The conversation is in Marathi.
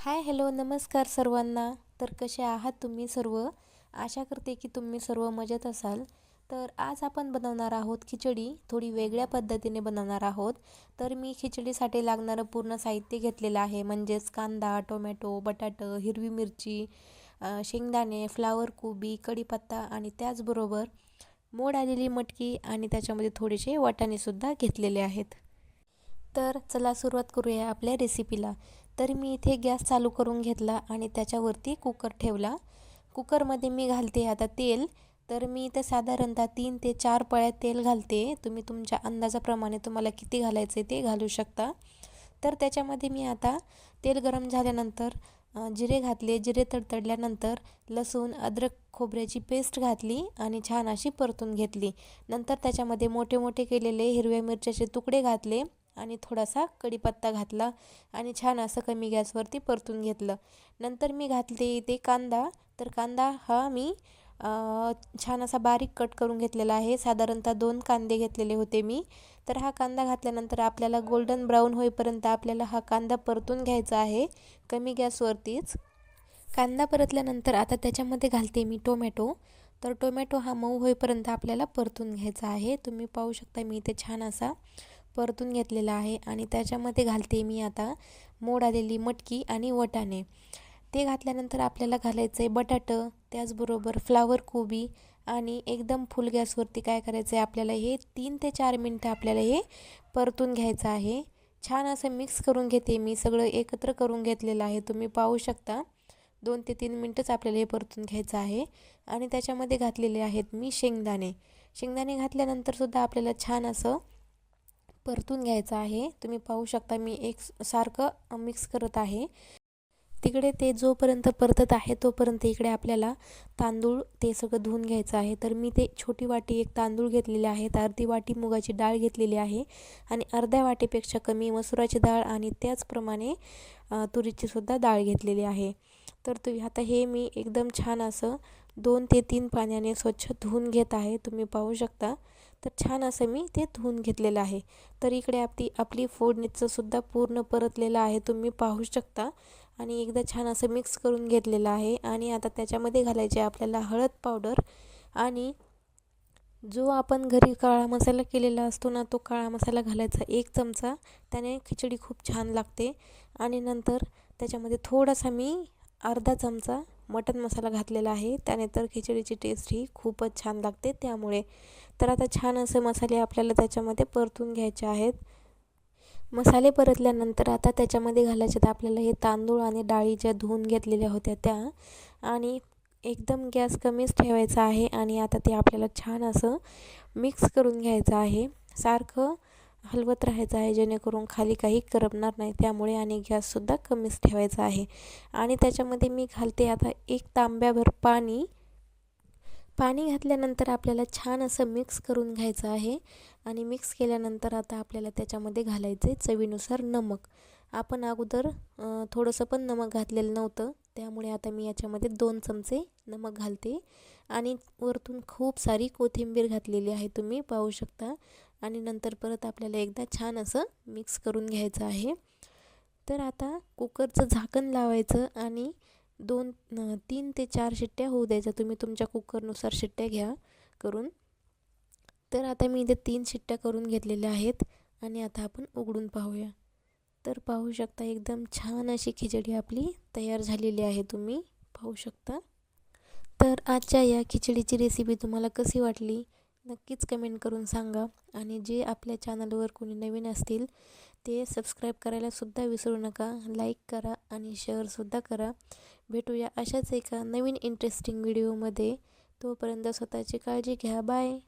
हाय हॅलो नमस्कार सर्वांना. तर कसे आहात तुम्ही सर्व? आशा करते की तुम्ही सर्व मजेत असाल. तर आज आपण बनवणार आहोत खिचडी. थोडी वेगळ्या पद्धतीने बनवणार आहोत. तर मी खिचडीसाठी लागणारं पूर्ण साहित्य घेतलेलं आहे, म्हणजेच कांदा, टोमॅटो, बटाटं, हिरवी मिरची, शेंगदाणे, फ्लावर कोबी, कढीपत्ता आणि त्याचबरोबर मोड आलेली मटकी आणि त्याच्यामध्ये थोडेसे वाटाणेसुद्धा घेतलेले आहेत. तर चला सुरुवात करूया आपल्या रेसिपीला. तर मी इथे गॅस चालू करून घेतला आणि त्याच्यावरती कुकर ठेवला. कुकरमध्ये मी घालते आता तेल. तर मी इथे साधारणतः 3 ते 4 पळ्या तेल घालते. तुम्ही तुमच्या अंदाजाप्रमाणे तुम्हाला किती घालायचे ते घालू शकता. तर त्याच्यामध्ये मी आता तेल गरम झाल्यानंतर जिरे घातले. जिरे तडतडल्यानंतर लसूण, अद्रक, खोबऱ्याची पेस्ट घातली आणि छान अशी परतून घेतली. नंतर त्याच्यामध्ये मोठे मोठे केलेले हिरव्या मिरच्याचे तुकडे घातले आणि थोडासा कढीपत्ता घातला आणि छान असं कमी गॅसवरती परतून घेतलं. नंतर मी घातले इथे कांदा. तर कांदा हा मी छान असा बारीक कट करून घेतलेला आहे. साधारणतः 2 कांदे घेतलेले होते मी. तर हा कांदा घातल्यानंतर आपल्याला गोल्डन ब्राऊन होईपर्यंत आपल्याला हा कांदा परतून घ्यायचा आहे कमी गॅसवरतीच. कांदा परतल्यानंतर आता त्याच्यामध्ये घालते मी टोमॅटो. तर टोमॅटो हा मऊ होईपर्यंत आपल्याला परतून घ्यायचा आहे. तुम्ही पाहू शकता मी इथे छान असा परतून घेतलेला आहे आणि त्याच्यामध्ये घालते मी आता मोड आलेली मटकी आणि वाटाणे. ते घातल्यानंतर आपल्याला घालायचं आहे बटाटं, त्याचबरोबर फ्लावर कोबी आणि एकदम फुल गॅसवरती काय करायचं आहे आपल्याला हे 3 ते 4 मिनटं आपल्याला हे परतून घ्यायचं आहे. छान असं मिक्स करून घेते मी, सगळं एकत्र करून घेतलेलं आहे. तुम्ही पाहू शकता 2 ते 3 मिनटंच आपल्याला हे परतून घ्यायचं आहे. आणि त्याच्यामध्ये घातलेले आहेत मी शेंगदाणे. शेंगदाणे घातल्यानंतरसुद्धा आपल्याला छान असं परतून घ्यायचं आहे. तुम्ही पाहू शकता मी एक सारखं मिक्स करत आहे. तिकडे ते जोपर्यंत परतत आहे तोपर्यंत इकडे आपल्याला तांदूळ ते सगळं धुवून घ्यायचं आहे. तर मी ते छोटी वाटी एक तांदूळ घेतलेले आहेत, अर्धी वाटी मुगाची डाळ घेतलेली आहे आणि अर्ध्या वाटीपेक्षा कमी मसुराची डाळ आणि त्याचप्रमाणे तुरीचीसुद्धा डाळ घेतलेली आहे. तर आता हे मी एकदम छान असं 2 ते 3 पाण्याने स्वच्छ धुवून घेत आहे. तुम्ही पाहू शकता. तर छान असं मी ते धुवून घेतलेलं आहे. तर इकडे आपली फोडणीचंसुद्धा पूर्ण परतलेलं आहे, तुम्ही पाहू शकता. आणि एकदा छान असं मिक्स करून घेतलेलं आहे. आणि आता त्याच्यामध्ये घालायचे आपल्याला हळद पावडर आणि जो आपण घरी काळा मसाला केलेला असतो ना, तो काळा मसाला घालायचा 1 चमचा. त्याने खिचडी खूप छान लागते. आणि नंतर त्याच्यामध्ये थोडासा मी अर्धा चमचा मटण मसाला घातलेला आहे. त्याने तर खिचडीची टेस्ट ही खूपच छान लागते त्यामुळे. तर आता छान असे मसाले आपल्याला त्याच्यामध्ये परतून घ्यायचे आहेत. मसाले परतल्यानंतर आता त्याच्यामध्ये घालायचे तर आपल्याला हे तांदूळ आणि डाळी ज्या धुवून घेतलेल्या होत्या त्या. आणि एकदम गॅस कमीच ठेवायचा आहे आणि आता ते आपल्याला छान असं मिक्स करून घ्यायचं आहे. सारखं हलवत राहायचं आहे जेणेकरून खाली काही करपणार नाही त्यामुळे. आणि गॅससुद्धा कमीच ठेवायचा आहे. आणि त्याच्यामध्ये मी घालते आता 1 तांब्याभर पाणी. पाणी घातल्यानंतर आपल्याला छान असं मिक्स करून घ्यायचं आहे. आणि मिक्स केल्यानंतर आता आपल्याला त्याच्यामध्ये घालायचे चवीनुसार नमक. आपण अगोदर थोडंसं पण नमक घातलेलं नव्हतं त्यामुळे आता मी याच्यामध्ये 2 चमचे नमक घालते. आणि वरतून खूप सारी कोथिंबीर घातलेली आहे, तुम्ही पाहू शकता. आणि नंतर परत आपल्याला एकदा छान असं मिक्स करून घ्यायचं आहे. तर आता कुकरचं झाकण लावायचं आणि 3 ते 4 शिट्ट्या होऊ द्यायच्या. तुम्ही तुमच्या कुकरनुसार शिट्ट्या घ्या करून. तर आता मी इथे 3 शिट्ट्या करून घेतलेल्या आहेत आणि आता आपण उघडून पाहूया. तर पाहू शकता एकदम छान अशी खिचडी आपली तयार झालेली आहे, तुम्ही पाहू शकता. तर आजच्या या खिचडीची रेसिपी तुम्हाला कशी वाटली नक्कीच कमेंट करून सांगा. आणि जे आपल्या चॅनलवर कोणी नवीन असतील ते सबस्क्राईब करायलासुद्धा विसरू नका. लाईक करा आणि शेअरसुद्धा करा. भेटूया अशाच एका नवीन इंटरेस्टिंग व्हिडिओमध्ये. तोपर्यंत स्वतःची काळजी घ्या. बाय.